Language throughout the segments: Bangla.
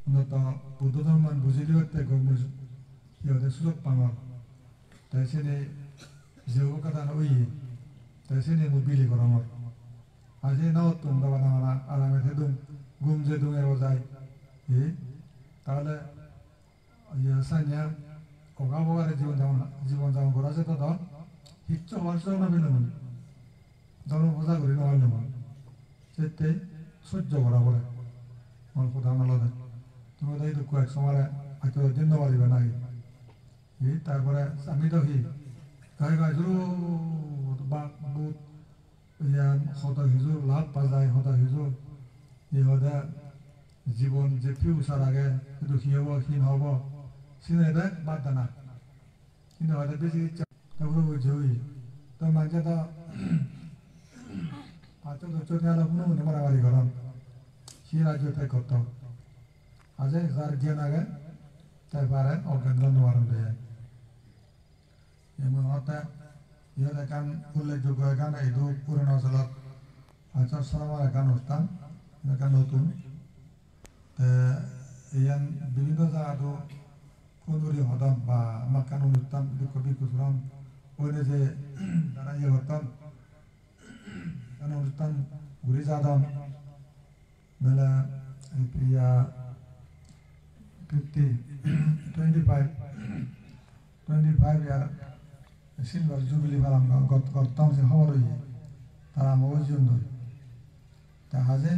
অন্তত বুদ্ধ ধর্ম বুঝি দিতে গমুজ ইহতে সুযোগ পাঙর তাই সেনে যে কথা ওই তাই সেনে বিলি করমর আজি নাও তোমরা বানা আরামে থেদুম ঘুম যে দুমে যায় তাহলে সাইনিয়া কগাবগারে জীবন যাপন করা যেত তো হিচ্ছ হওয়ার না বিনমন ধর্ম বোঝা করি নহল সেতে সহ্য করা বলে আমার প্রধান আলাদা তুমি তাই দুঃখ এক সময় হয়তো দিন পারিবে নাকি তারপরে আমি তো গাই গাই বা বুট হত হিজুর লাভ পা যায় হত হিজুর ইহদে জীবন যে ফিউচার আগে দুঃখী হব ক্ষীণ হব সিনে দেখ বাদ দানা কিন্তু হয়তো বেশি ইচ্ছা তারপরে বুঝছে ওই তো মাঝে তো আচ্ছা তো চোখে আলো কোনো মনে মারামারি করম সে রাজ্য তাই করত আজ যার জ্ঞান আগে তাই পারে অজ্ঞান নিবারণ দেয় এমন হতে ইহত একান উল্লেখযোগ্য একান এই দু পুরনো অঞ্চলত আচার সরমার একান অনুষ্ঠান একান নতুন ইয়ান বিভিন্ন জায়গাতো কুন্দুরি হদম বা মাকান অনুষ্ঠান দুঃখ বিকুশ্রম ওইনে যে তারা ইয়ে হতন অনুষ্ঠান ঘুরে যাদন বেলা ইয়া 25 ইয়ার সিলভার জুবিলি বালাম গতম যে খবর হইয়ে তারা আমার জন্য তা হাজে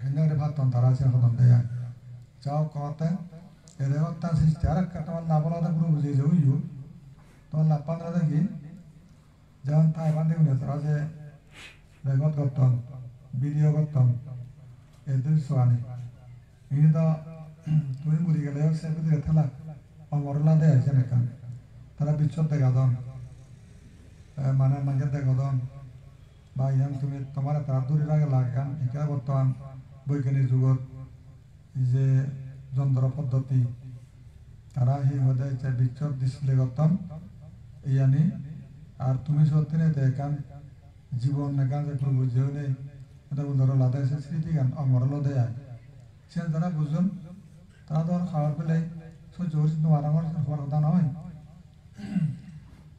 হেঙ্গারে ভাতন তারা আছে হদম দেয়া যাও কতে এরে হত্যান সৃষ্টি আর একটা তোমার লাভ আলাদা পুরো বুঝে যে হইও তোমার লাভ পান্দ্রা দেখি যেমন তাই বান্ধে গুনে তারা যে রেকর্ড করতাম ভিডিও করতাম এদের সোয়ানি ini to তুমি মুড়ি গেলে সে বুঝে থালা অমরলা দেয় আছে নাকান তারা বিচ্ছদ দেখা দন মানে মাঝে দেখা দন বা ইয়ান তুমি তোমার তার দূরে লাগে লাগান এটা বর্তমান বৈজ্ঞানিক যুগত যে যন্ত্র পদ্ধতি তারা সেই হদে যে বিচ্ছদ ডিসপ্লে করতাম ইয়ানি আর তুমি সত্যি নেই দেখান জীবন নাকান যে কোনো বুঝেও নেই এটা ধরো লাদা এসে স্মৃতি গান অমরলা দেয় সে যারা বুঝুন তারা ধর খাওয়ার পেলে সহ্য করি আরামর হওয়ার কথা নয়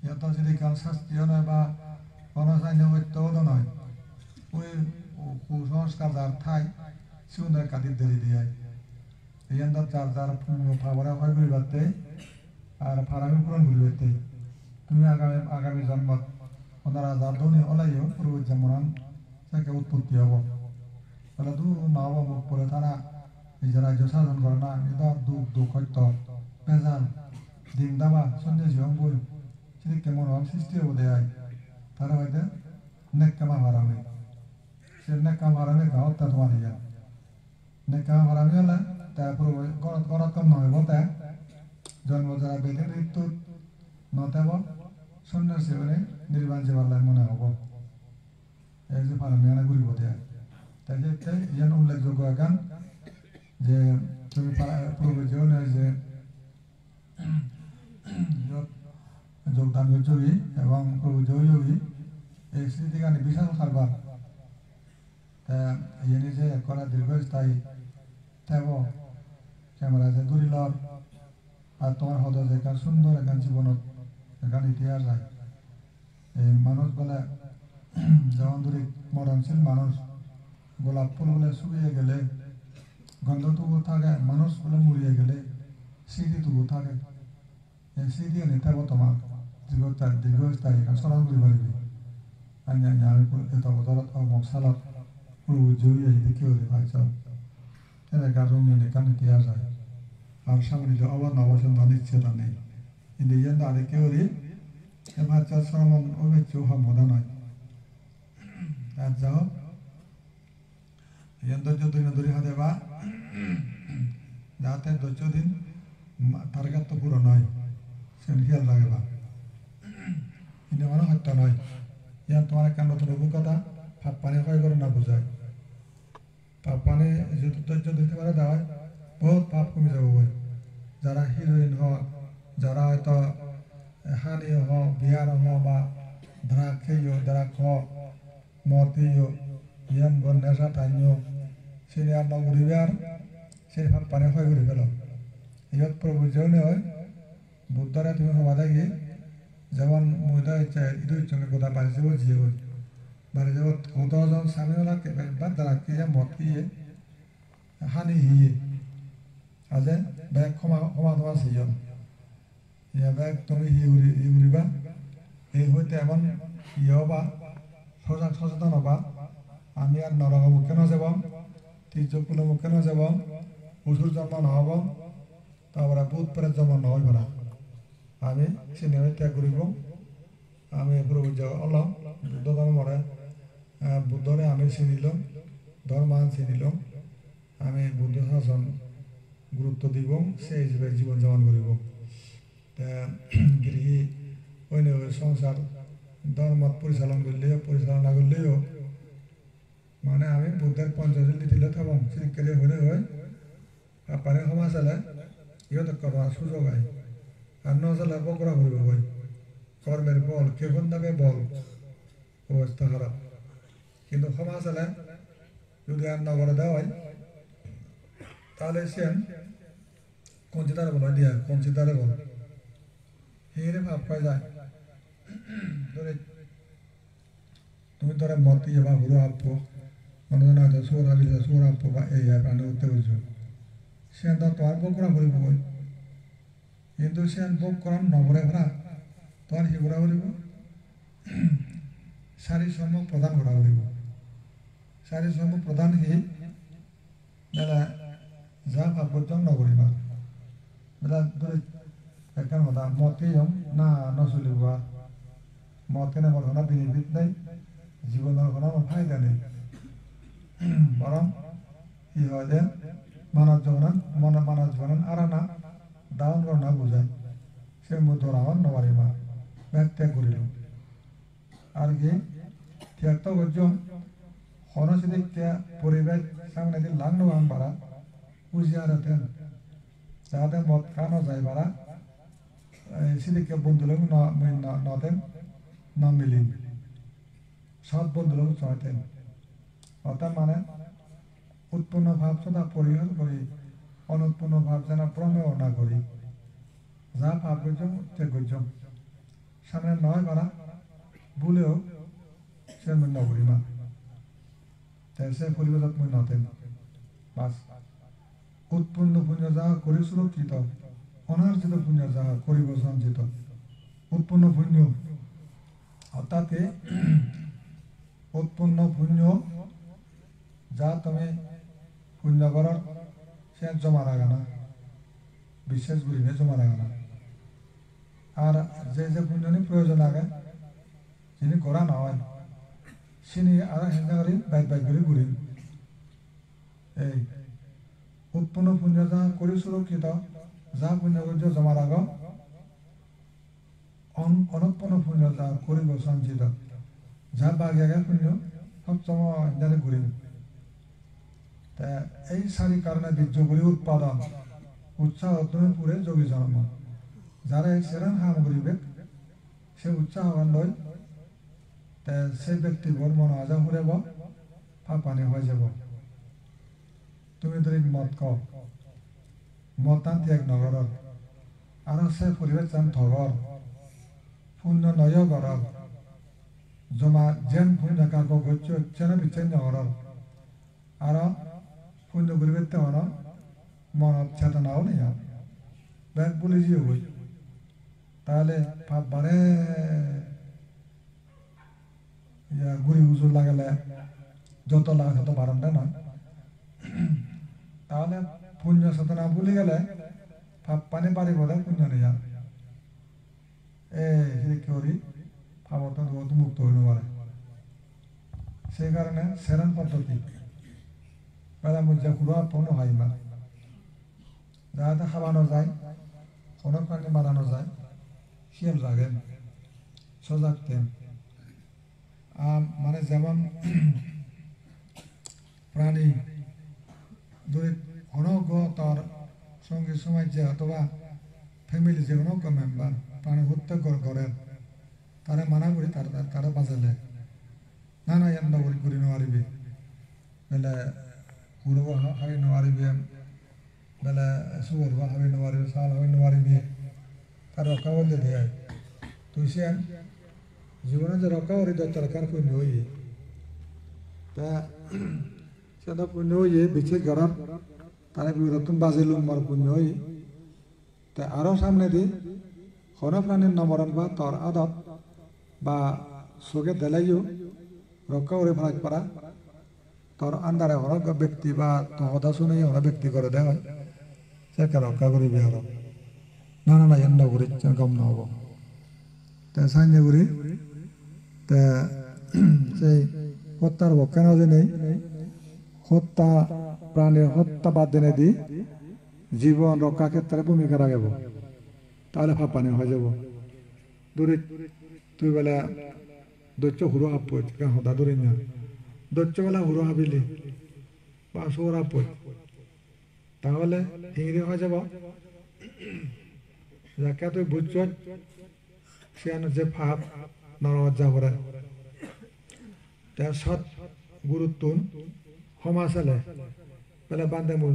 ইহত যদি কাল শাস্ত্রীয় নয় বা গণসাইন্য সত্যও নয় ওই কুসংস্কার যার ঠাই সুন্দর কাটির দেরি দিয়ে এই যার যার ফাবরা হয় ঘুরি বাড়তে আর ফারামি পূরণ ঘুরি বাড়তে তুমি আগামী জন্মত ওনারা যার ধনী ওলাইও পূর্ব যেমন তাকে উৎপত্তি হব বলে দু নাও মুখ পড়ে তারা নিজের রাজ্য শাসন করে না এটা দুঃখ হইত বেজাল দিন দাবা সন্ন্যাসী অঙ্গুল সেটি কেমন হন সৃষ্টি হবো দেয় তারা হয়তো নেককামা হারামে সে নেককামা হারামে গাঁও তা তোমার ইয়া নেককামা হারামে হলে তারপর গণতম নয় বলতে জন্ম যারা বেদের ঋতু নতেব সন্ন্যাসী হলে নির্বাণ জীবাল্লাহ মনে হব এই যে ফারামিয়ানা ঘুরিব দেয় তাই যে ইয়ান উল্লেখযোগ্য গান যে তুমি পূর্ব জীবনে যে যোগদান যোগী এবং প্রভু যোগী এই স্মৃতি গানে বিশাল কারবার ইয়ে যে করা দীর্ঘস্থায়ী থাকব ক্যামেরা যে দূরিলর আর তোমার হদ যে এখান সুন্দর এখান জীবনত এখান ইতিহাস যায় এই মানুষ বলে যেমন দূরে মরণশীল মানুষ গোলাপ ফুল বলে শুকিয়ে গেলে গন্ধটুকু থাকে মানুষ বলে মুড়িয়ে গেলে স্মৃতিটুকু থাকে এই স্মৃতি নেতাব তোমার দীর্ঘস্থায়ী স্মরণ করে পারবি আমি এত বছরত মশালত পুরো জড়িয়ে দেখে ওরে ভাই সব এনেকার রঙিন এখানে ইতিহাস হয় আর সামনে আবার নবসন্ধান ইচ্ছেটা নেই কিন্তু ইয়ান আরে কেউ রে এবার চার শ্রমণ অবেচ্য মদা নয় আর যাও ইয়ান ধৈর্য দিন ধরে হাতে বা যাতে ধৈর্য দিন টার্গেট তো পুরো নয় সে খেয়াল রাখে বা কিন্তু মানে হত্যা নয় ইয়ান তোমার একটা নতুন অভিজ্ঞতা ভাত পানি ক্ষয় করে না বোঝায় ভাত পানি যদি ধৈর্য দিতে পারে দেওয়া বহুত পাপ কমে যাব বই যারা হিরোইন হয় যারা হয়তো হানি হোক বিহার হোক বা ড্রাগ খেয়েও ড্রাগ হোক মদ খেয়েও ইয়ান নেশা টাইনিও সিনিয়র নগরীবার সেই ভাত পানী ক্ষয় কৰি পেলাওঁ ইয়াত প্ৰয়োজনীয় হয় বুদ্ধৰে তুমি হবা দেখি যেমন মহিলা ইদুর সঙ্গে কথা বাড়ি যাব জিয়ে হয় বাড়ি যাব কতজন স্বামীওয়ালাকে বাদ দ্বারা কি মত কিয়ে হানি হিয়ে আজে ব্যাগ ক্ষমা ক্ষমা তোমা সিজন ইয়া ব্যাগ তুমি হিউরিবা এই হইতে এমন ইয়ে হবা সচেতন হবা আমি আর নরক মুখে ন যাব তীর্যকুল মুখে ন যাব অসুর জন্ম নহব তারপরে বুধ পরে জন্ম নহয় ভরা আমি সিনেমা ত্যাগ করিব আমি প্রভু অলম বুদ্ধ ধর্মরে বুদ্ধরে আমি চিনিলাম ধর্মান চিনিলাম আমি বুদ্ধ শাসন গুরুত্ব দিব সেই হিসেবে জীবন যাপন করিব গৃহী অন্য সংসার ধর্ম পরিচালনা করলেও মানে আমি বুদ্ধের পঞ্চশীল নীতিলে থাকম চিকিৎসা হলে হয় পারে সমাজ চালে ইহঁত করার সুযোগ হয় আর নচালে বকরা করব হয় কর্মের বল কেখন দামে বল অবস্থা খারাপ কিন্তু সমাজ চালে যদি আর নগরে দেওয়া হয় তাহলে সে কঞ্চিতারে বল দিয়া কঞ্চিতারে বল হিরে ভাব পাই যায় ধরে তুমি ধরে মত দিয়ে বা হুড়ো আপো মনে না সোর আলিলে সোর আপো বা এই প্রাণে উঠতে বুঝছো সে তো আর বকরা করিব বই কিন্তু সে ভোগ করার নবরে ভরা তোমার সি করা করিব শারী শ্রম প্রদান করা করিব শারী শ্রম প্রদান সি বেলা যা ভাবর্জন নকরিবা বেলা ধরে একখান কথা মতে না নচলিব মত কেনে কোনো বেনিফিট নাই জীবনের কোনো ফায়দা নেই বরং ই হয় যে মানব জীবন আর না দাউন করনা বুঝায় সে ধরাবার নবারিমা ব্যাগ ত্যাগ করিল আর কি ত্যাগ তো করছ হনসিদিক পরিবেশ সামনে দিন লাং নগান বাড়া বুঝিয়ার যাহাতে মদ খানো যায় বাড়া সিদিকে বন্ধু লোক নদেন ন মিলি সৎ বন্ধু লোক চয়তেন অর্থাৎ মানে উৎপন্ন ভাব সদা পরিহার করি অনুৎপন্ন ভাব যেন প্রমেয় না করি যা ভাব করছ ত্যাগ করছ সামনে নয় বাড়া ভুলেও সে মই নকরিমা সে পরিবেশত মই নতেন বাস উৎপন্ন পুণ্য যাহা করি সুরক্ষিত অনার্জিত পুণ্য যাহা করিব সঞ্চিত উৎপন্ন পুণ্য অর্থাৎ উৎপন্ন পুণ্য যা তুমি পুণ্য করার সে জমা রাখা না বিশ্বাস করিলে জমা রাখা না আর যে পুণ্যনি প্রয়োজন আগে যিনি করা না হয় সিনি আর হিন্দা করি বাইক করে ঘুরিন এই উৎপন্ন পুণ্য যা করি সুরক্ষিত যা পুণ্য কর্য জমা রাখ অনুৎপন্ন পুণ্য যা করিব সঞ্চিত যা বাগিয়াগে পুণ্য সবসময় হিন্দারে ঘুরিন তা এই সারি কারণে বীর্যগুলি উৎপাদন উৎসাহ তুমি পুরে যোগী জন্ম যারা সেরান হাম করিবে সে উৎসাহ লয় তা সে ব্যক্তি বর মন আজা ফুরেব ফাঁপানি হয়ে যাব তুমি যদি মদ খাও মদ টান ত্যাগ নগর আর সে পরিবেশ চান থগর পুণ্য নয় গর জমা যেন পুণ্য কাক গচ্ছ যেন বিচ্ছেন নগর আর পুণ্য পরিবেশ হন মনত চেতনাও নেই ব্যাগ বলে যে হই তাহলে পাপ বাড়ে গুড়ি হুজুর লাগালে যত লাগে তত বাড়ান না তাহলে পুণ্য চেতনা ভুলে গেলে পাপ পানি বাড়ি বলে পুণ্য নেই এই করি পাপত মুক্ত হইতে পারে সেই কারণে সেরান পদ্ধতি বেলা মধ্যে খুঁড়া পণ্য হয় না যাহাতে খাওয়ানো যায় কোনো প্রাণী মারানো যায় খেয়াল রাখেন সজাগ দেন মানে যেমন প্রাণী যদি অনজ্ঞ তার সঙ্গে সমাজ যে অথবা ফ্যামিলি যে অনজ্ঞ মেম্বার প্রাণী হত্যা করেন তারা মানা করি তারা বাঁচালে না এমন করি নোৱাৰিবি বেলে উড়ব হারি নোৱাৰিবি বেলা সুর বা হাবি নোয়ারি সাল হাবি নোয়ারি বিয়ে তার রক্ষা বলতে দেয় তুই সে জীবনে যে রক্ষা করি তার কার পুণ্য হইয়ে তা সেটা পুণ্য হইয়ে বিচ্ছেদ করার তারা বিরতন বাজিল উম্মার পুণ্য হই তা আরও সামনে দি হর প্রাণীর নমরণ বা তর আদত বা চোখে দেলাইও রক্ষা করে ফেলাক পারা তোর আন্ডারে হর ব্যক্তি বা কথা শুনে হর ব্যক্তি করে দেওয়া হয় সেটা রক্ষা করিবি আর না না না এন্ড করি গম নহব তা সাইনে করি তা সেই হত্যার কেন যে নেই হত্যা প্রাণীর হত্যা বাদ দিনে দি জীবন রক্ষা ক্ষেত্রে ভূমিকা রাখব তাহলে ফাঁপানি হয়ে যাব দূরে তুই বেলা দৈত্য হুড়ো হাপ হদা দূরে না দৈত্য বেলা হুড়ো হাবিলি বা সোর হাপ তাহলে হিংড়ি হয়ে যাব যাকে তুই বুঝছ সে যে ফাপ নরজা করে তার সৎ গুরুত্ব সমাজ চালে বেলা বান্ধে মোৰ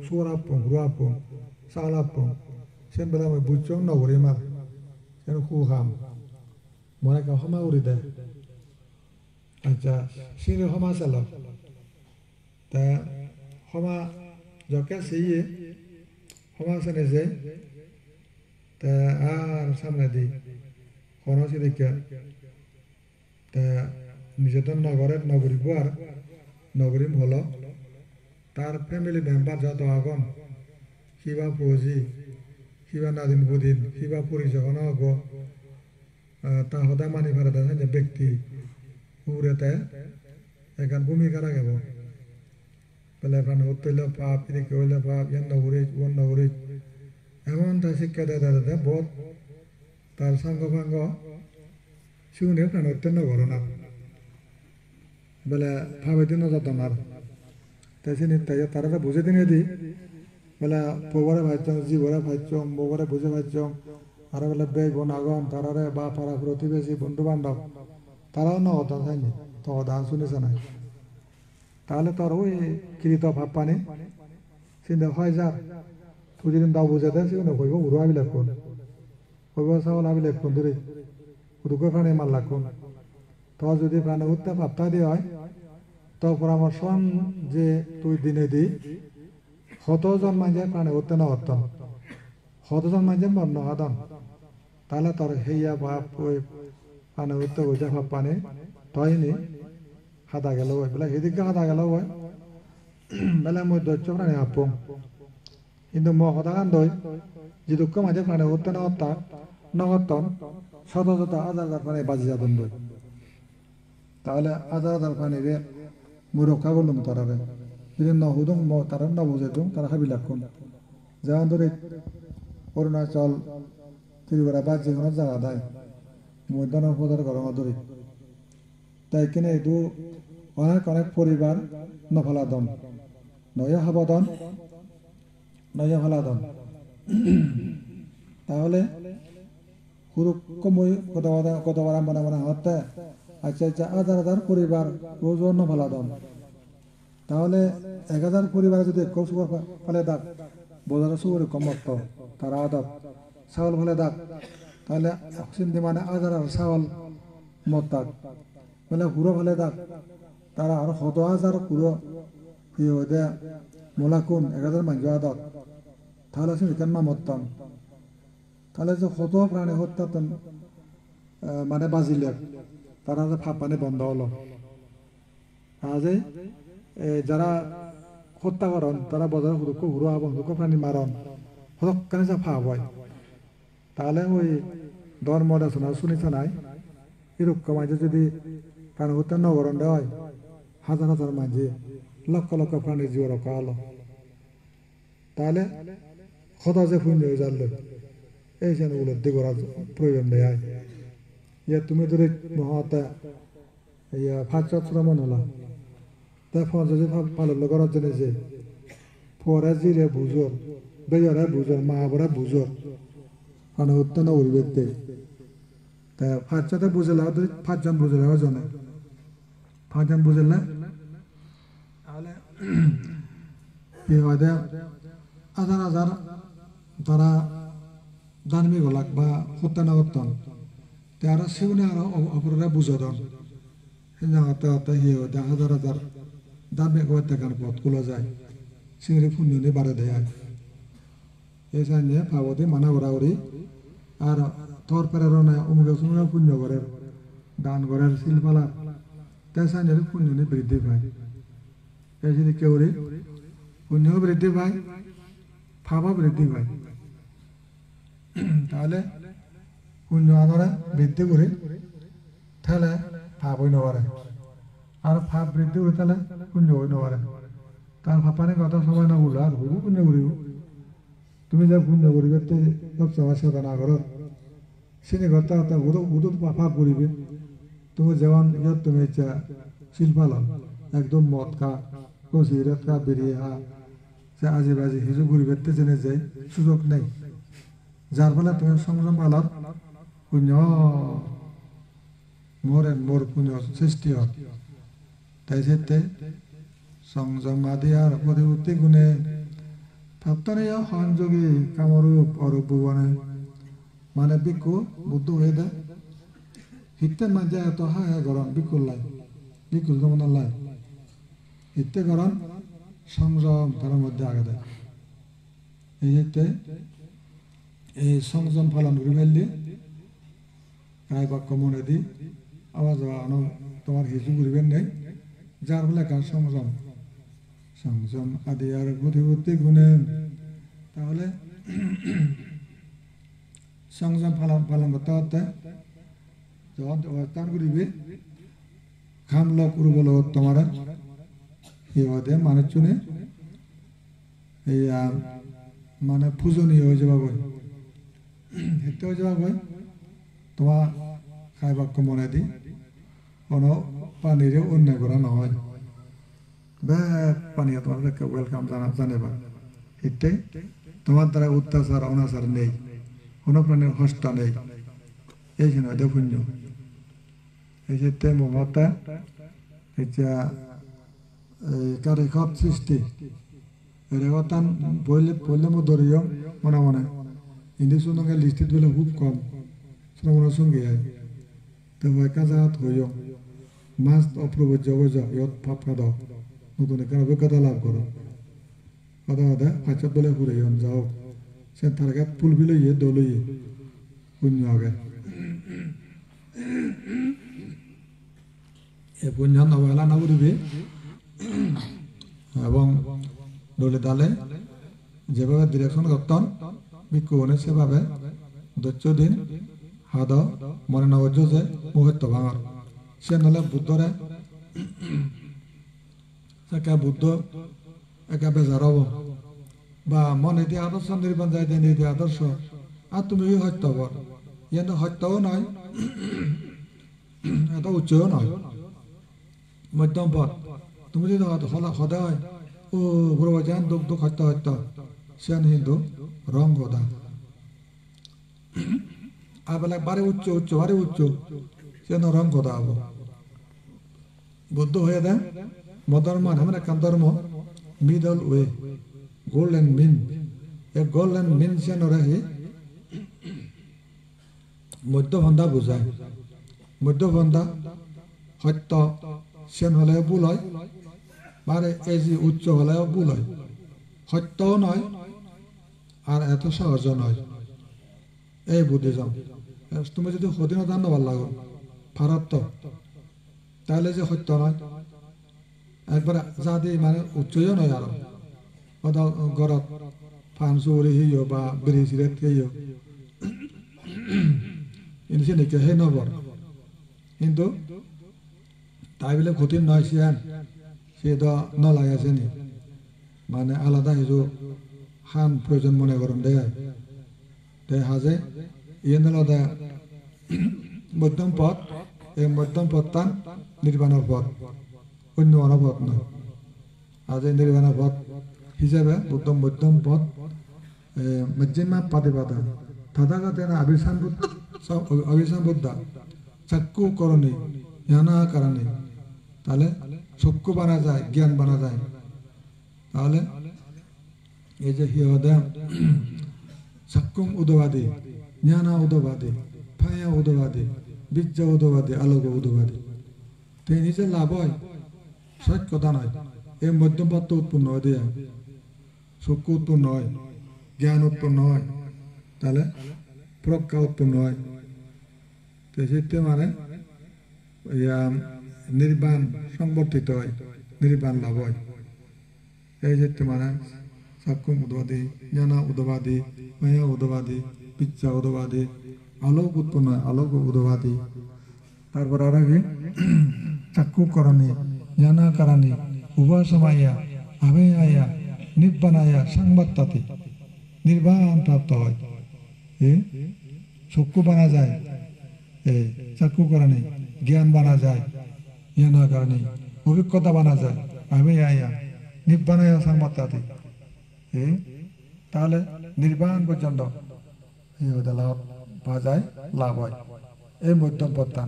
সোর হাপ হুড়ো হাপ চাউল হাপ সেন বেলা মই বুঝছ নগৰী মাৰ সেন সু খাম মনে কাম সময় উড়ি দেয় আচ্ছা সিনে সমা চাল তা সমা যকে সিয়ে সমা চানে যে তা আর সামনে দি খরচ দেখা তা নিজেদের নগরের নগরী আর নগরী হল তার ফ্যামিলি মেম্বার যত আগন কিবা ফৌজি কিবা নাদিন বুদিন কিবা পরিচয় হব তা সদা মানি ফেলে যে ব্যক্তি উড়েতে এখান ভূমিকা রাখব বেলে প্রাণ হইলে পাপ এদিকে হইলে পাপ ইয়ান নগরী ওন নগরী এমন তা শিক্ষা দেয় বোধ তার সাঙ্গ ভাঙ্গ শুনে প্রাণ হত্যা নগর না বেলে ভাবে দিন যত মার তাই সে নিত্যাই তারা বুঝে দিনে দি বেলা পবরে ভাইচং জীবরে ভাইচং ববরে বুঝে ভাইচং আর বেলা বেগ বোন আগন তারারে বা পাড়া প্রতিবেশী বন্ধু বান্ধব তারাও না হতান চাইনি তো হদান শুনেছে না তাহলে তোর ওই কৃত ভাব পানি চিন্তা হয় যার তুই যদি দাও বুঝে দেয় সেখানে হইব উড়ো আবিলে কোন হইব চাউল আবিলে কোন ধরে উদুকে প্রাণী মারলা কোন তো যদি প্রাণী উঠতে ভাবতা দিয়ে হয় তো পরামর্শ যে তুই দিনে দি শতজন মাঝে প্রাণী উঠতে না হতন শতজন মাঝে মন নহাদন তাহলে তোর হেয়া ভাব ওই পানি উঠতে বুঝে ভাব পানি তয়নি হাতা গেল ওই বেলা সেদিকে হাতা গেল ওই বেলা মই দৈত্য প্রাণী হাপম কিন্তু মই হতাকান দই যে দুঃখ মাঝে প্রাণী উঠতে না হত্যা নগতন শত শত হাজার হাজার প্রাণী বাজি যাতন দই তাহলে হাজার হাজার প্রাণীরে মই রক্ষা করলাম তারারে যদি নহুদম তারা ন বুঝাইতুম তারা হাবিলাক কোন যেমন ধরে অরুণাচল ত্রিপুরা বা যে কোনো জায়গা দেয় মধ্যাহ্ন পদার গরম ধরে তাই কিনে এইটো অনেক অনেক পরিবার নফলাদন নয়া হাবদন নয়া ফলাদন তাহলে হুরুকময় কতবার মনে মনে হতে আচ্ছা আচ্ছা হাজার হাজার পরিবার রোজ নফলাদন তাহলে 1000 পরিবারে যদি কেউ সুপার ফেলে দাগ বোঝানো সুপার কমত তারা আদত চাউল ফেলে দাগ তাহলে চিন্তি মানে হাজার হাজার চাউল মত দাগ বলে হুড়ো ফেলে দাগ তারা আর 100,000 হুড়ো ইয়ে দে মোলাকুন 1000 মানুষ আদত তাহলে সে কেন মতন তাহলে যে কত প্রাণী হত্যা মানে বাজিলে তারা যে ফাঁপ পানি বন্ধ হলো আজে যারা হত্যা করন তারা বাজারে হুড়ুকো হুড়ো আব হুড়ুকো প্রাণী মারন হতকানে যা ফাপ হয় তাহলে ওই ধর্ম রচনা শুনিছে নাই এরকম মাঝে যদি প্রাণী হত্যা নগরণ দেওয়া হয় হাজার হাজার মাঝে লক্ষ লক্ষ প্রাণীর জীব রক্ষা হলো তাহলে হতা যে ফুল হয়ে জানলো এই যেন উপলব্ধি করার প্রয়োজন দেয় ইয়া তুমি ধরে মহাতা ইয়া 5 মন হলা তা ফজরে ভালো করার জন্য যে ফরাজিরে বুঝর বেজরা বুঝর মাহাবরা বুঝর মানে উত্তন উড়বেতে তা 5টা বুঝলা 5জন বুঝলা জনে 5জন বুঝলা তাহলে কি হয় হাজার হাজার তারা দানমি গলাক বা হত্যানগতন তারা সেগুলো আরো অপরাধ বুঝাদন হাজার হাজার দানমি গলার পথ খোলা যায় সিংড়ি পুণ্যনি বাড়ে দেয় এই সাইনে পাবতে মানা ওরাউরি আর থর প্রেরণা অমুক সময় পুণ্য করের দান করার শিল্পালার তাই সাইনে পুণ্যনি বৃদ্ধি পায় এই যদি কেউ পুণ্য বৃদ্ধি পায় ফাবা বৃদ্ধি পায় তাহলে পুণ্য আদরা বৃদ্ধি করে তাহলে ফাপ হই নবারে আর ফাপ বৃদ্ধি করে তাহলে পুণ্য হই নবারে তার ফাপানি কথা সবাই না বলো আর হইব পুণ্য করিব তুমি যা পুণ্য করিবে তে সব সবার সাথে না করো সিনে কথা কথা উদুত ফাপ করিবে তুমি যেমন ইয়াত তুমি ইচ্ছা শিল্পাল একদম মদ খা সিগারেট খা বেরিয়ে খা সে আজি বাজি হিজু করিবে তে জেনে যায় সুযোগ নেই যার ফলে তুমি সংযম পালার পুণ্য মোর পুণ্য সৃষ্টি হয় তাই সেতে সংযম আদি আর পরিবর্তী গুণে প্রাপ্তনীয় সংযোগী কামরূপ অরূপ ভুবনে মানে বিক্ষু বুদ্ধ হয়ে দেয় হিতে মাঝে এত হায় গরম বিকুল লাই বিকুল যেমন লাই হিতে গরম সংযম তার মধ্যে আগে দেয় এই যেতে এই সংযম পালন করে ফেললে গায়ে বাক্য মনে দি আওয়াজ তোমার হিজু করিবেন নেই যার ফলে কার সংযম সংযম আদি আর বুদ্ধিবৃত্তি গুণে তাহলে সংযম পালন করতে হতে যখন অবস্থান করিবে খামল করবল তোমার ইয়ে মানে চুনে এই মানে পূজনীয় হয়ে যাবা বই হেঁটে হয়ে যাবা বই তোমার খাই বাক্য মনে দি কোনো পানিরে অন্যায় করা নহয় পানি তোমার ওয়েলকাম জানেবা এতে তোমার দ্বারা অত্যাচার অনাচার নেই কোনো প্রাণীর হস্তা নেই এই জন্য পুণ্য এই যে মমতা এতিয়া রেকর্ড সৃষ্টি রেকর্ড বললে মো ধরিও মনে মনে ইন্ডির সঙ্গে লিস্টিত বলে খুব কম শ্রমণের সঙ্গে তো একা জাত হইও মাছ অপ্রবজ্য অবৈজ ইয়ত ভাব খাদ নতুন এখানে অভিজ্ঞতা লাভ করো কথা কথা ফাঁচত বলে ঘুরে যাও সে তার গাত ফুল বিলইয়ে দলইয়ে পুণ্য আগে এ পুণ্য অবহেলা না করিবে এবং দলে দালে যেভাবে ডিরেকশন করতেন বিক্ষুবনে সেভাবে দৈত্য দিন হাদ মনে নবজ্য যে মুহূর্ত ভাঙার সে নলে বুদ্ধরে একা বুদ্ধ একা বেজার হব বা মনে দিয়ে আদর্শ নির্বাণ যাই দিয়ে নিয়ে আদর্শ আর তুমি সত্যবর ইয়াতে সত্যও নয় এত উচ্চও নয় মধ্যম পথ তুমি যদি সদায় ও প্রবচন দুঃখ দুঃখ সত্য সত্য সে কিন্তু রং কথা আর বেলা বারে উচ্চ উচ্চ বারে উচ্চ সে রং কথা হব বুদ্ধ হয়ে দেয় মধর্ম এমন একটা ধর্ম middle way golden mean a golden mean সে নরহে মধ্যপন্থা বুঝায় মধ্যপন্থা সত্য সেন হলেও ভুল হয় বারে এজি উচ্চ হলেও ভুল হয় সত্যও নয় আর এত সহজ নয় এই বুদ্ধিজম তুমি যদি স্বাধীনতা নেবার লাগো ভারত তাহলে যে সত্য নয় একবার যা দিয়ে মানে উচ্চও নয় আরো ঘরত ফান চুরি হিও বা বিড়ি চিগারেট খেয়েও ইনসে নিকে হে নবর কিন্তু তাই বলে ক্ষতির নয় সে তো নলাই আছে নি মানে আলাদা হিজু খান প্রয়োজন মনে করেন দেয় হাজে ইয়ে আলাদা মধ্যম পথ এই মধ্যম পথটান নির্বাণের পথ অন্য পথ নয় আজ এই নির্বাণের পথ হিসাবে বুদ্ধ মধ্যম পথ মধ্যমা পাতিপাতা তথাগতেন অভিসান বুদ্ধা চাক্ষু করণী জ্ঞানা কারণে তাহলে চক্ষু বানা যায় জ্ঞান বানা যায় তাহলে এই যে হিয়দা সাক্কুম উদবাদী জ্ঞানা উদবাদী ফায়া উদবাদী বিজ্জা উদবাদী আলোক উদবাদী তো এই নিজের লাভ হয় সৎ কথা নয় এই মধ্যমপত্র উৎপন্ন হয় দেয়া চক্ষু উৎপন্ন হয় জ্ঞান উৎপন্ন হয় তাহলে প্রজ্ঞা উৎপন্ন হয় তো সেটা মানে নির্বাণ সংবর্তিত হয় নির্বাণ লাভ হয় এই যে মানে সাক্কুম উদবাদী জ্ঞানা উদবাদী মায়া উদবাদী পিচ্ছা উদবাদী আলোক উৎপন্ন হয় আলোক উদবাদী তারপর আর কি চাক্ষু করণী জ্ঞানা কারণী উপাসমায়া আবেয়ায়া নিব্বানায়া সংবাত্তাতি নির্বাণ প্রাপ্ত হয় চক্ষু বানা যায় চাক্ষু করণী জ্ঞান বানা যায় জ্ঞানা কারণী অভিজ্ঞতা বানা যায় আবেয়ায়া নিব্বানায়া সংবাত্তাতি তাহলে নির্বাণ পর্যন্ত লাভ পাওয়া যায় লাভ হয় এই মধ্যম পথটা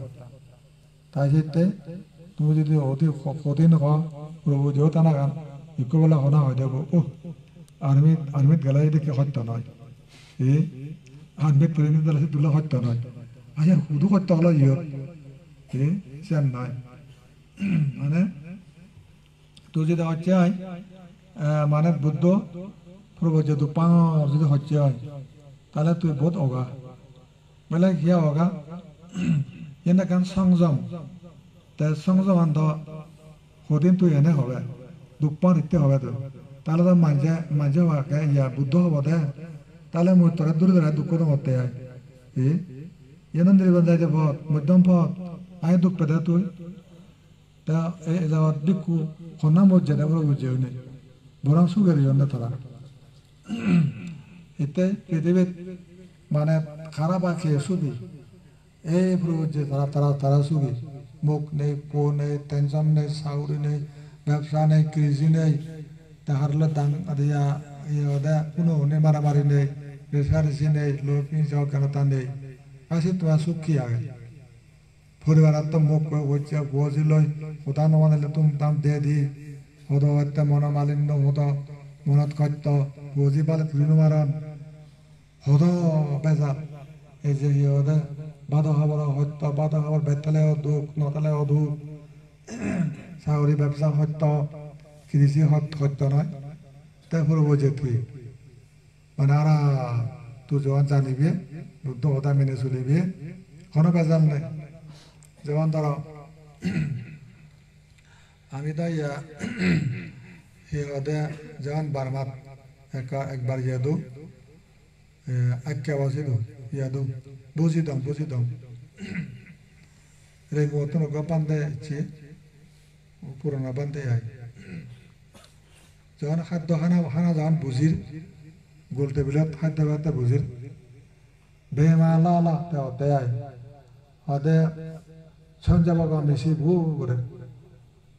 তাই সেতে তুমি যদি অতি কঠিন প্রভু যেহেতু না গান ইকোবেলা শনা হয় দেব আর্মিত গেলে দেখি সত্য নয় আর্মিত ট্রেনিং দিলে তোলে সত্য নয় আচ্ছা শুধু সত্য হলো ইহত চেন নয় মানে তোর যদি হচ্ছে হয় মানে বুদ্ধ প্রভু যদি পাঁচ যদি হচ্ছে হয় তাহলে তুই বহুত অগা বলে হিয়া অগা এনে কান সংযম তে সংযম আন্ত সদিন তুই এনে হবে দুঃখ পান ইত্যে হবে তো তাহলে তো মাঝে হওয়াকে ইয়া বুদ্ধ হব দে তাহলে মই তোরা দূরে দূরে দুঃখ তো মরতে হয় এনে নির্বাণ যাইতে পথ মধ্যম পথ আয় দুঃখ পেতে তুই তা এই যাওয়ার দিকু খনা মর্যাদা বলে বুঝেও নেই বরং সুখের জন্য তারা এতে পৃথিবীর মানে খারাপ আঁকে সুখী এই যে তারা সুখী মুখ নেই পো নেই টেনশন নেই চাউরি নেই ব্যবসা নেই কৃষি নেই তাহারলে দান দিয়া কোনো নেই মারামারি নেই রেসারেসি নেই লোক অজ্ঞানতা নেই আসি তোমার সুখ কি আগে পরিবারের তো মুখ হচ্ছে বুঝি লই কোথা নমানিলে তুম তাম দে দি হদ হত্যা মনোমালিন্য হদ মনত সত্য বুঝি পালে তুলি মারণ হদ বেজাল এই যে হদে বাধা খাবার সত্য বাধা খাবার বেতালে দুঃখ নতালে অধুখ চাকরি ব্যবসা সত্য কৃষি সত্য নয় তারপর বোঝে তুই মানে আর তুই যখন জানিবি বুদ্ধ কথা মেনে চলিবি কোনো বেজাল নেই যেমন ধরো আমি তো সিহঁতে যেমন বার্মাত একবার ইয়াদো আজ্ঞা বাসিলো ইয়াদো বুঝি দম রেগো তো নগা বান্ধে ইচ্ছে পুরোনো বান্ধে আয় যখন খাদ্য খানা যখন বুঝির গোল টেবিলত খাদ্য খাদ্য বুঝির বেমালা দেয় আয় হদে সঞ্জাবাগা মেশি ভু করে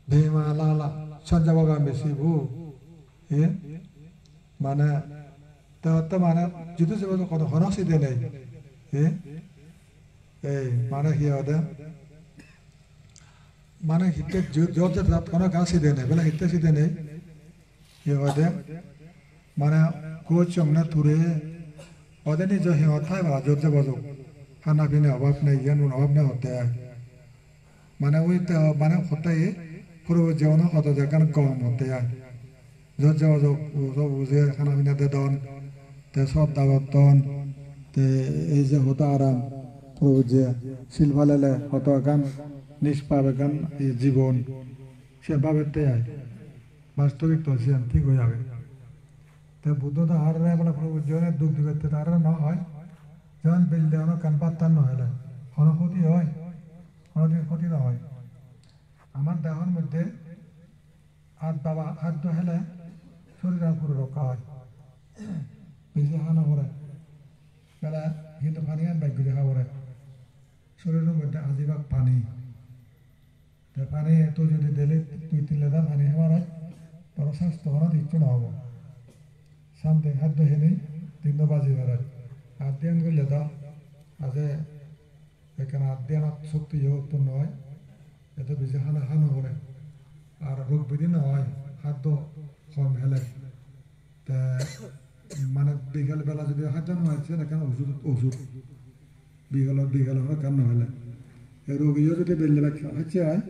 বেমালা সঞ্জাবাগা মেশি ভু মানে তো মানে যদি সে কত হনসি দে নেই এই মানে কি হদে মানে হিতে জোর যে কোনো গাছ সিদে নেই বলে হিতে সিদে নেই কি হদে মানে কোচং না তুরে ওদের নিজ হিমতায় বা জোর যে বজো খানা পিনে অভাব নেই জ্ঞান অভাব নেই হতে মানে ওই মানে হতাই পুরো যেমন হতো যেখানে কম হতে জোর যে বজো সব বুঝে খানা পিনে দে দন তে সব দাবত দন তে এই যে হতো আরাম পুরো যে শিলভালেলে হতো গান নিষ্পাপ গান জীবন সে ভাবে বাস্তবিক তো সে ঠিক হয়ে যাবে তো বুদ্ধ তো হার রায় বলে প্রভু জীবনের দুঃখ দিবে তার না হয় যেমন বিললে অনেক কান পাত্তার নহলে কোনো ক্ষতি হয় কোনোদিন ক্ষতি না হয় আমার দেহের মধ্যে হাত হেলে শরীরের পুরো রক্ষা হয় বেশি হানা করে বেলা কিন্তু পানি আর বাইক দেখা করে শরীরের মধ্যে আজিবাগ পানি পানি এত যদি দিলে 2-3 লিটার পানি খাবার হয় তারা স্বাস্থ্য করা দিচ্ছ না হবো শান্তি খাদ্য হেনে 3 বাজি বেড়ায় হাত দিয়ে করলে তো আছে এখানে হাত দিয়ে শক্তি উৎপন্ন হয় এত বেশি হানো করে আর রোগ বিধি না হয় খাদ্য কম হেলে তা মানে বিকেল বেলা যদি হাজার হয়েছে না কেন ওষুধ বিকেল কাম নহলে রোগীও যদি বেললে হচ্ছে হয়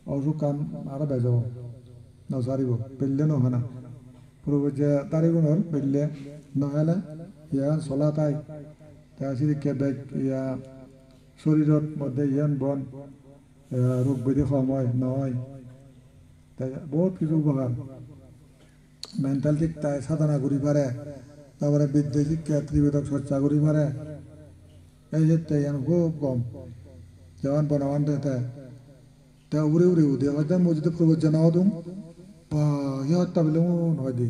ওষুধ কাম আরো বেজাব নসারিব বেললে নহয় না পুরো যে তারিগুণর বেললে নহলে ইয়া চলা তাই তাছাড়া কেবেক ইয়া শরীরের মধ্যে ইয়ান বন রোগ ব্যাধি সময় নয় তাই বহুত কিছু উপকার মেন্টাল ঠিক তাই সাধনা করি পারে তারপরে বিদ্যুৎ শিক্ষা ত্রিবেদক চর্চা করি পারে এই যে ইয়ান খুব কম যেমন বনবান দেতে তা উড়ে উদে হয়তো মসজিদে প্রবচন হতুম বা ইয়ে হত্যা বলে হয় দি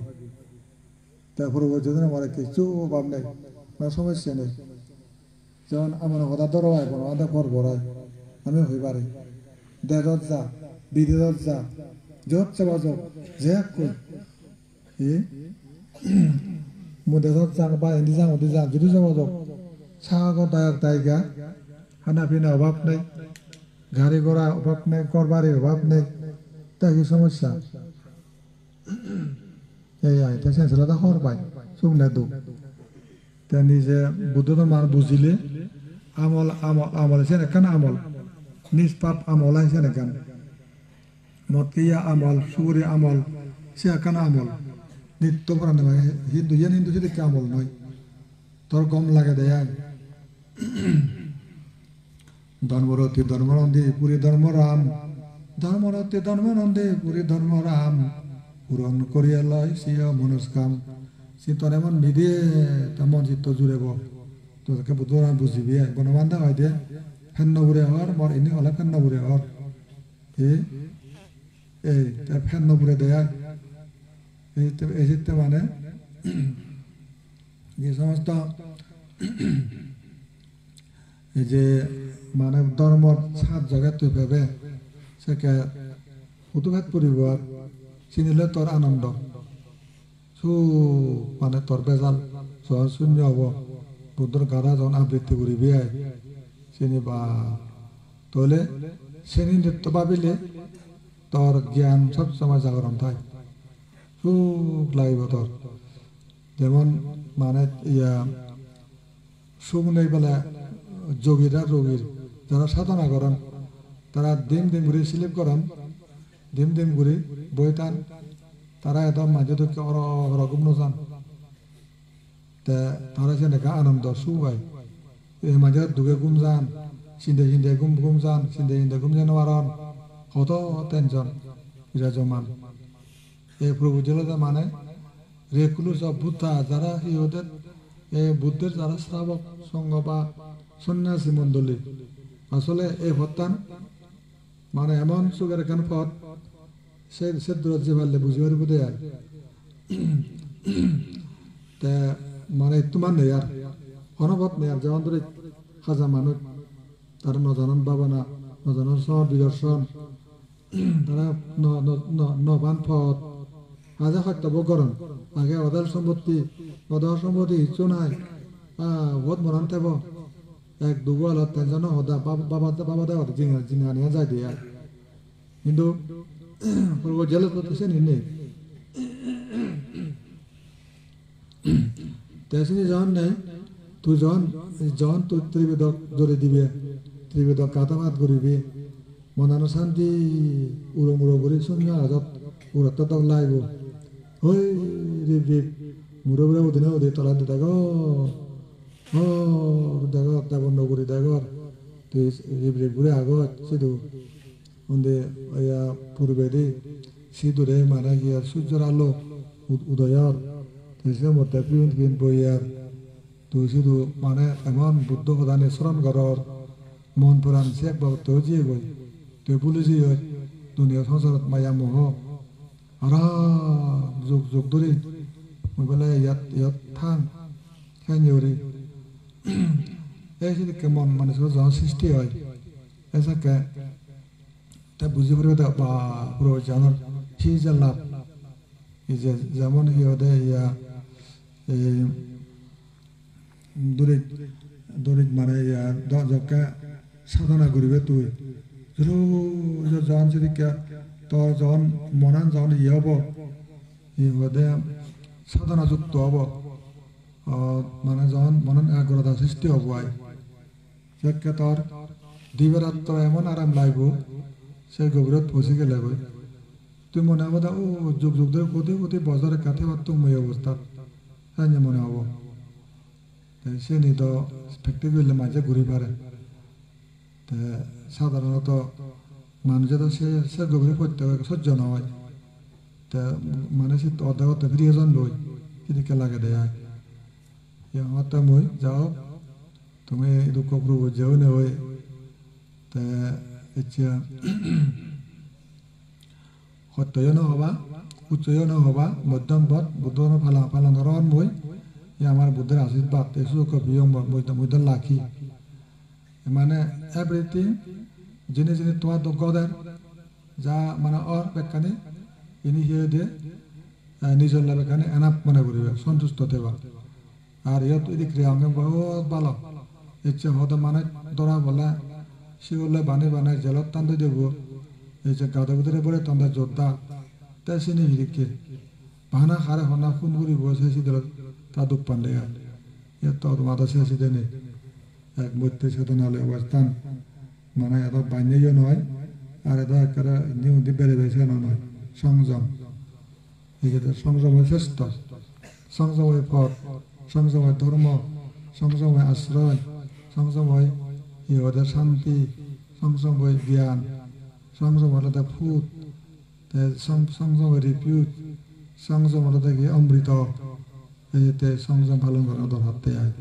তা প্রবচন আমার কিছু অভাব নেই কোনো সমস্যা নেই যেমন আমার কথা ধরো হয় বনবান্ধে পর ভরায় আমি হই পারি দেড়ত যা বিদেশত যা যত চাবা যাও যে কই দেশত যাক বা এনে যাওঁ ওদি যাক যদি যাবা যাও চাহর দায়ক দায়িকা খানা পিনা অভাব নেই গাড়ি ঘোড়া অভাব নেই করবারের অভাব নেই তা কি সমস্যা এই আইতে সেন্সেলাটা হর পাই শুনে দু তা নিজে বুদ্ধ মান বুঝিলে আমল আছে কেন আমল নিষ্পাপ আমল আছে কেন মতকিয়া আমল সুরে আমল সে কেন আমল নিত্য প্রাণ হিন্দু যদি আমল নয় তোর গম লাগে দেয় ধর্মরতি ধর্মনন্দী পুরী ধর্মরাম ধর্মরতি ধর্মনন্দী পুরী ধর্মরাম পূরণ করিয়া লয় সিয়া মনস্কাম চিন্তন এমন নিদিয়ে তেমন চিত্ত জুড়েব তোকে বুধবার বুঝিবি বনবান্ধা হয় দে ফেন নবুরে হর মর এনে হলে ফেন নবুরে হর এই ফেন নবুরে দেয় এই চিত্তে মানে যে সমস্ত এই যে মানে ধর্ম সাত জায়গায় তুই ভেবে সেকে উতুঘাত করিব চিনিলে তোর আনন্দ মানে তোর বেজাল সহজ শূন্য হব বুদ্ধর গাধা যখন আবৃত্তি করিবি চিনি বা তাহলে শ্রেণী নৃত্য ভাবিলে তোর জ্ঞান সবসময় জাগরণ থাকে সুখ লাগিব তোর যেমন মানে ইয়া সুখ নেই বলে যোগীরা রোগীর যারা সাধনা করেন তারা দিন ঘুরে স্লিপ করেন দিন ঘুরে বইটান তারা একদম মাঝে তো রকম নজান তারা যেনেকা আনন্দ সুখ হয় এই মাঝে দুগে গুম যান সিন্ধে গুম যান সিন্ধে গুম যেন মারন কত টেনশন বিরাজমান এই প্রভু জেলাতে মানে রেকুলুস অফ বুদ্ধা যারা ওদের এই বুদ্ধের যারা শ্রাবক সঙ্গ বা সন্ন্যাসী মণ্ডলী আসলে এই ভত্তান মানে এমন সুখের একখান পথ সে দূরত যে পারলে বুঝি পারি বোধ হয় মানে তোমার নেই আর অনবত নেই আর যেমন ধরে খাজা মানুষ তারা নজনন ভাবনা নজনন সহ বিদর্শন তারা নবান পথ আজ সত্যব করণ আগে অদাল সম্পত্তি ইচ্ছু নাই বহুত মরণ থাকব এক দুগল তেনজন হদা বাবা দেওয়া জিঙা নিয়ে যায় দিয়ে কিন্তু জেলত করতেছে নিনে তেসিনি যখন নেই তুই যখন তুই ত্রিবেদক জোরে দিবে ত্রিবেদক কাতাবাদ করিবি মনানো শান্তি উড়ো করে শূন্য হাজত উড়ত তক লাইব ওই রিপ মুড়ো বুড়ে ওদিনে ওদি তলা দি দেখো দেখো নগরী দেখো তুই রিপ ঘুরে আগত সিধু ওন্দে পূর্বে দি সিধুরে মানে গিয়ার সূর্যের আলো উদয়র সে মধ্যে পিন বইয়ার তুই শুধু মানে এমন বুদ্ধ প্রধানে স্মরণ করর মন পুরাণ সে একবার তো জিয়ে গই তুই বুঝি দুনিয়া সংসারত মায়া মোহ আরাম যুগ ধরে বলে ইয়াত থান খাইনি এই যদি কেমন মানুষের যখন সৃষ্টি হয় এসাকে তা বুঝি পারবে বা পুরো জানার কি যে লাভ এই যে যেমন ইয়ে ইয়া এই দূরে মানে যকে সাধনা করিবে তুই যখন যদি তোর যখন মনান যখন ইয়ে হব ই হদে সাধনা যুক্ত হব মানে যখন মনন একাগ্রতা সৃষ্টি হব সে ক্ষেত্রে দিবারাত্র এমন আরাম লাগব সে গভীরত পৌঁছে গেলে তুই মনে হব ও যুগ যুগ ধরে প্রতি প্রতি বছরে কাঠে বা তুমি এই অবস্থা হ্যাঁ মনে হব সে নিত প্র্যাকটিক্যালি মাঝে ঘুরে পারে সাধারণত মানুষের তো সে গভীরে পড়তে হয় সহ্য নয় তা মানে সে অর্ধেক ফিরিয়ে বই কিদিকে লাগে দেয় হতে মই যাও তুমি দুঃখ প্রভু যেও নে হয়ে তা ইচ্ছা সত্যও নহবা উচ্চও নহবা মধ্যম পথ বুদ্ধর পালন করার মই আমার বুদ্ধের আশীর্বাদ এসু কবিও মধ্য লাখি মানে এভরিথিং জিনিস জিনিস তোমার গদের যা মানে অর বেকানি ইনি হিয়ে দিয়ে নিজের বেকানি এনাপ মনে করিবে সন্তুষ্ট দেবা আর ইয়াত এদিক আমাকে বহুত ভালো ইচ্ছে হতে মানে ধরা বলে শিগলে বানাই জেলত টানতে দেব এই যে গাঁদা ভিতরে পড়ে তন্দা যোদ্ধা তাই চিনি হিরিকে ভানা খারে হনা ফোন করিব সেই দিল তা দুঃখ পান্ডে ইয়াত তো মাথা শেষি দেনে এক মধ্যে চেতনালয় অবস্থান মানে এত বান্যও নয় আর এত একটা নিউ বেড়ে বেছে নয় সংযম এই সংযম হয় শ্রেষ্ঠ সংযম হয় পথ সংযম হয় ধর্ম সংযম হয় আশ্রয় সংযম হয় ইহদের শান্তি সংযম হয় জ্ঞান সংযম হলে তা ফুট সংযম হয় রিপিউট সংযম হলে কি অমৃত এইতে সংযম পালন করার দরকার দেয়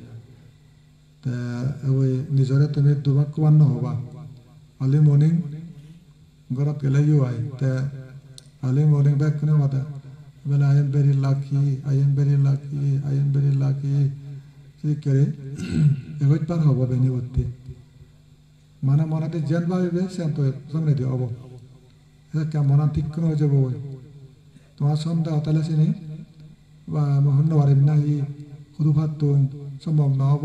ওই নিজরে তুমি দুর্ভাগ্যবান নহবা আর্লি মর্নিং ঘৰত গেলে you I early morning back কোনে মাতা বলে I am very lucky I am very lucky I am very lucky ঠিক করে এগোত পার হব বেনি উঠতে মানে মনাতে যেন ভাবিবে সে তো সামনে দিয়ে হব কে মনা ঠিক কোনো হয়ে যাব তোমার সন্ধ্যা হতালে চিনি বা হন্য পারিম না ই সরু ভাত সম্ভব নহব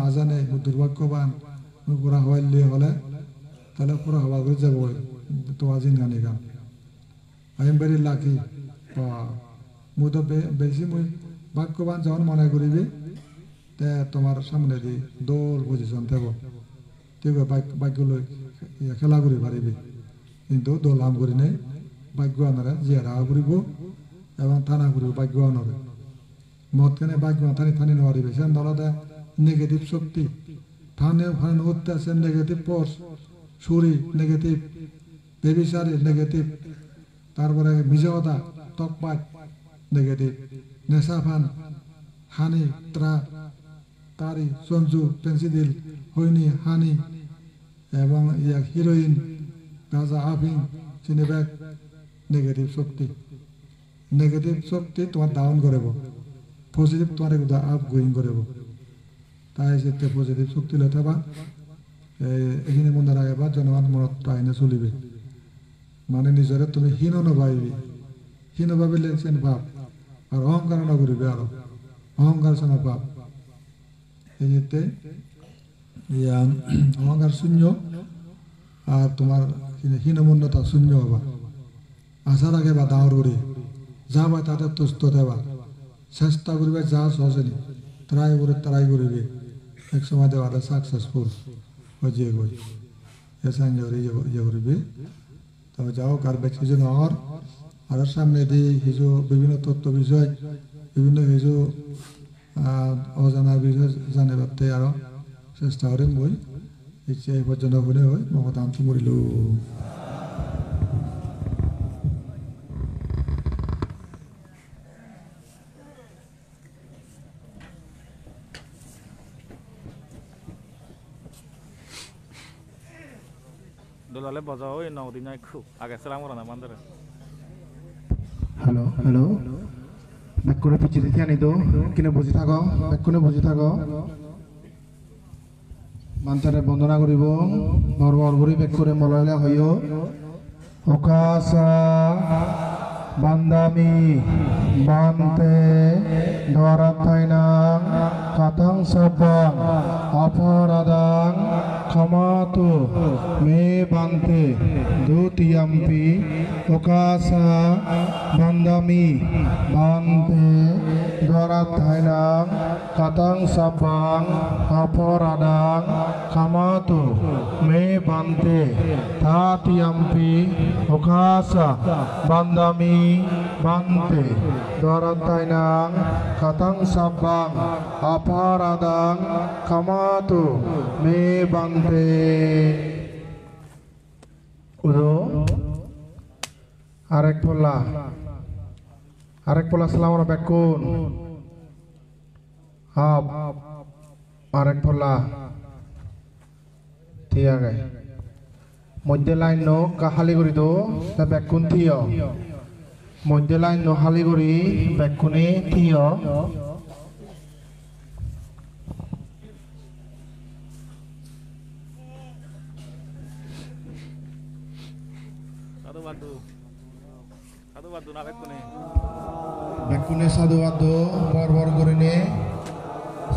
আজানে দুর্ভাগ্যবান পুরা হইলে হলে তাহলে পুরা হওয়া করে যাব তো আজিন গানি গান আই এম ভেরি লাকি মুই তো বেশি মুই ভাগ্যবান যখন মনে করিবি তে তোমার সামনে দি দৌড় পজিশন থাকব ঠিক ভাগ্য লই খেলা করি পারিবি কিন্তু দৌড় লাভ করি নাই ভাগ্য আনারে জিয়ারা করিব এবং থানা করিব ভাগ্য আনবে মদ কেনে ভাগ্য থানি নোৱাৰিবে সে নলদে নেগেটিভ শক্তি থানে ফান হতে আছে নেগেটিভ ফোর্স ছুরি নেগেটিভ বেবিচারি নেগেটিভ তারপরে মিজতা টকবাট নেগেটিভ নেশা ফান হানি ত্রা তারি সঞ্জু পেন্সিডিল হৈনি হানি এবং হিরোইন গাঁজা আফিং চিনিবেগ নেগেটিভ শক্তি তোমার ডাউন করব পজিটিভ তোমার আপ গোয়িং করব তাই সেটা পজিটিভ শক্তি লৈ থাকবা এইখিনি মনে রাখবা জনমান মনত পাইনে চলিবে মানে নিজরে তুমি হীন নভাবিলে সেন ভাব আর অহংকার নকরিবে আর অহংকার সেন ভাব এই যেতে অহংকার শূন্য আর তোমার হীনমন্যতা শূন্য হবা আশা রাখে বা দাওর করি যা বা তাতে তুষ্ট দেবা চেষ্টা করবে যা সহজেনি ট্রাই করবে এক সময় দেওয়াটা সাকসেসফুল হয়ে গই এসান ইয়ে করবে তবে যাও কার ব্যক্তি নহর আর সামনে দিয়ে কিছু বিভিন্ন তত্ত্ব বিষয় বিভিন্ন কিছু অজানার বিষয় জানিবাতে আরো চেষ্টা করিম বই ইচ্ছে এই পর্যন্ত শুনে হয় মমতান্ত মরিলো দোলালে বজাও এই 9 দিন খুব আগে সালাম করা না মানদারে হ্যালো ব্যাকুনে পিছিয়ে দিতে আনি তো কিনে বুঝি থাকো ব্যাকুনে বুঝি থাকো মানতারে বন্দনা করিব বরবর ভরি ব্যাক করে মলাইলা হইও ওকাসা বান্দামি বান্তে ধরাথাইনা কাথাং সাবাং অপরাধাং khamatu me bante dutiyampi okasa bandami bante dorathainang katang sabang aparadang khamatu me bante tatiyampi okasa bandami bante dorathainang katang sabang aparadang khamatu me bante udo arek pola salamara bekun hab arek pola thia gai modde line no kahali gori do ta bekun thio modde line no hali gori bekune thio Satu na bekune sadu ado bor gorine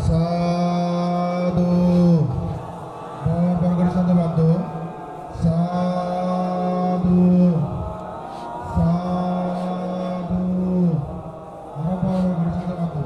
sadu bor gori sadu ado sadu ara bor gori sadu ado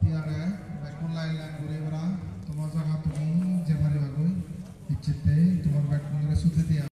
tiare bekun lain gure bra tomar jaga tumi jemari bagoi ichite tomar bekun re sute dia